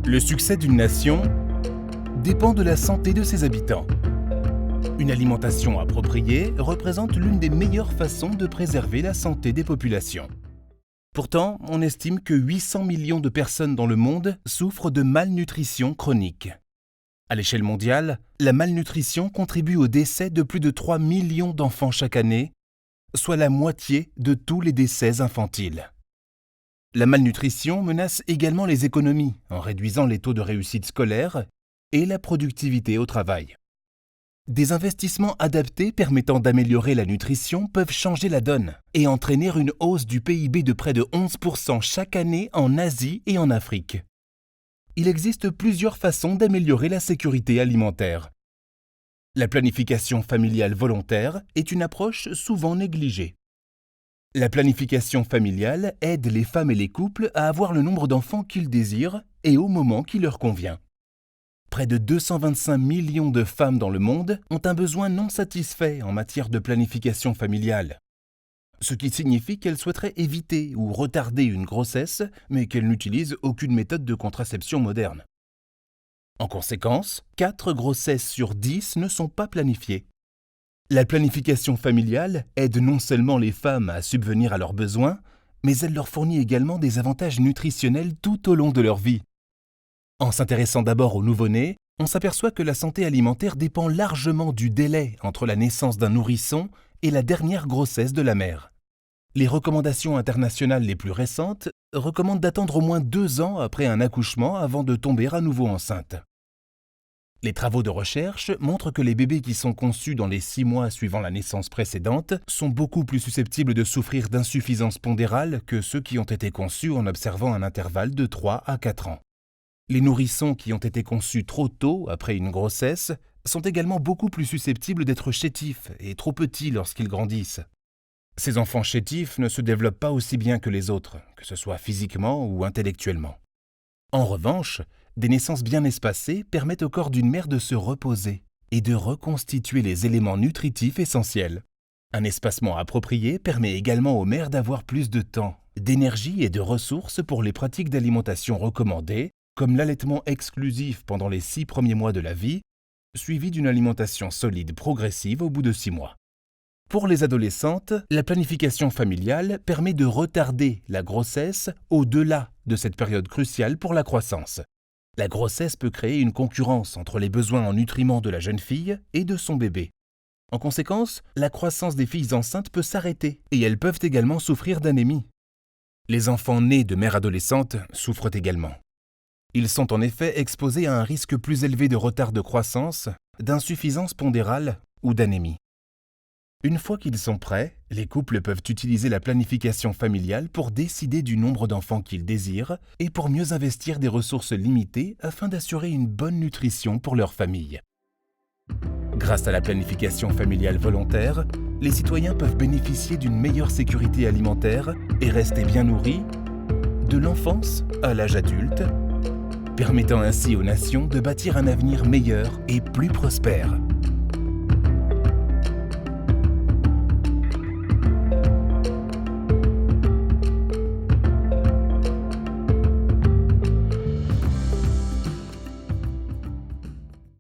Le succès d'une nation dépend de la santé de ses habitants. Une alimentation appropriée représente l'une des meilleures façons de préserver la santé des populations. Pourtant, on estime que 800 millions de personnes dans le monde souffrent de malnutrition chronique. À l'échelle mondiale, la malnutrition contribue au décès de plus de 3 millions d'enfants chaque année, soit la moitié de tous les décès infantiles. La malnutrition menace également les économies en réduisant les taux de réussite scolaire et la productivité au travail. Des investissements adaptés permettant d'améliorer la nutrition peuvent changer la donne et entraîner une hausse du PIB de près de 11% chaque année en Asie et en Afrique. Il existe plusieurs façons d'améliorer la sécurité alimentaire. La planification familiale volontaire est une approche souvent négligée. La planification familiale aide les femmes et les couples à avoir le nombre d'enfants qu'ils désirent et au moment qui leur convient. Près de 225 millions de femmes dans le monde ont un besoin non satisfait en matière de planification familiale, ce qui signifie qu'elles souhaiteraient éviter ou retarder une grossesse, mais qu'elles n'utilisent aucune méthode de contraception moderne. En conséquence, 4 grossesses sur 10 ne sont pas planifiées. La planification familiale aide non seulement les femmes à subvenir à leurs besoins, mais elle leur fournit également des avantages nutritionnels tout au long de leur vie. En s'intéressant d'abord au nouveau-né, on s'aperçoit que la santé alimentaire dépend largement du délai entre la naissance d'un nourrisson et la dernière grossesse de la mère. Les recommandations internationales les plus récentes recommandent d'attendre au moins 2 ans après un accouchement avant de tomber à nouveau enceinte. Les travaux de recherche montrent que les bébés qui sont conçus dans les 6 mois suivant la naissance précédente sont beaucoup plus susceptibles de souffrir d'insuffisance pondérale que ceux qui ont été conçus en observant un intervalle de 3 à 4 ans. Les nourrissons qui ont été conçus trop tôt après une grossesse sont également beaucoup plus susceptibles d'être chétifs et trop petits lorsqu'ils grandissent. Ces enfants chétifs ne se développent pas aussi bien que les autres, que ce soit physiquement ou intellectuellement. En revanche, des naissances bien espacées permettent au corps d'une mère de se reposer et de reconstituer les éléments nutritifs essentiels. Un espacement approprié permet également aux mères d'avoir plus de temps, d'énergie et de ressources pour les pratiques d'alimentation recommandées, comme l'allaitement exclusif pendant les 6 premiers mois de la vie, suivi d'une alimentation solide progressive au bout de 6 mois. Pour les adolescentes, la planification familiale permet de retarder la grossesse au-delà de cette période cruciale pour la croissance. La grossesse peut créer une concurrence entre les besoins en nutriments de la jeune fille et de son bébé. En conséquence, la croissance des filles enceintes peut s'arrêter et elles peuvent également souffrir d'anémie. Les enfants nés de mères adolescentes souffrent également. Ils sont en effet exposés à un risque plus élevé de retard de croissance, d'insuffisance pondérale ou d'anémie. Une fois qu'ils sont prêts, les couples peuvent utiliser la planification familiale pour décider du nombre d'enfants qu'ils désirent et pour mieux investir des ressources limitées afin d'assurer une bonne nutrition pour leur famille. Grâce à la planification familiale volontaire, les citoyens peuvent bénéficier d'une meilleure sécurité alimentaire et rester bien nourris de l'enfance à l'âge adulte, permettant ainsi aux nations de bâtir un avenir meilleur et plus prospère.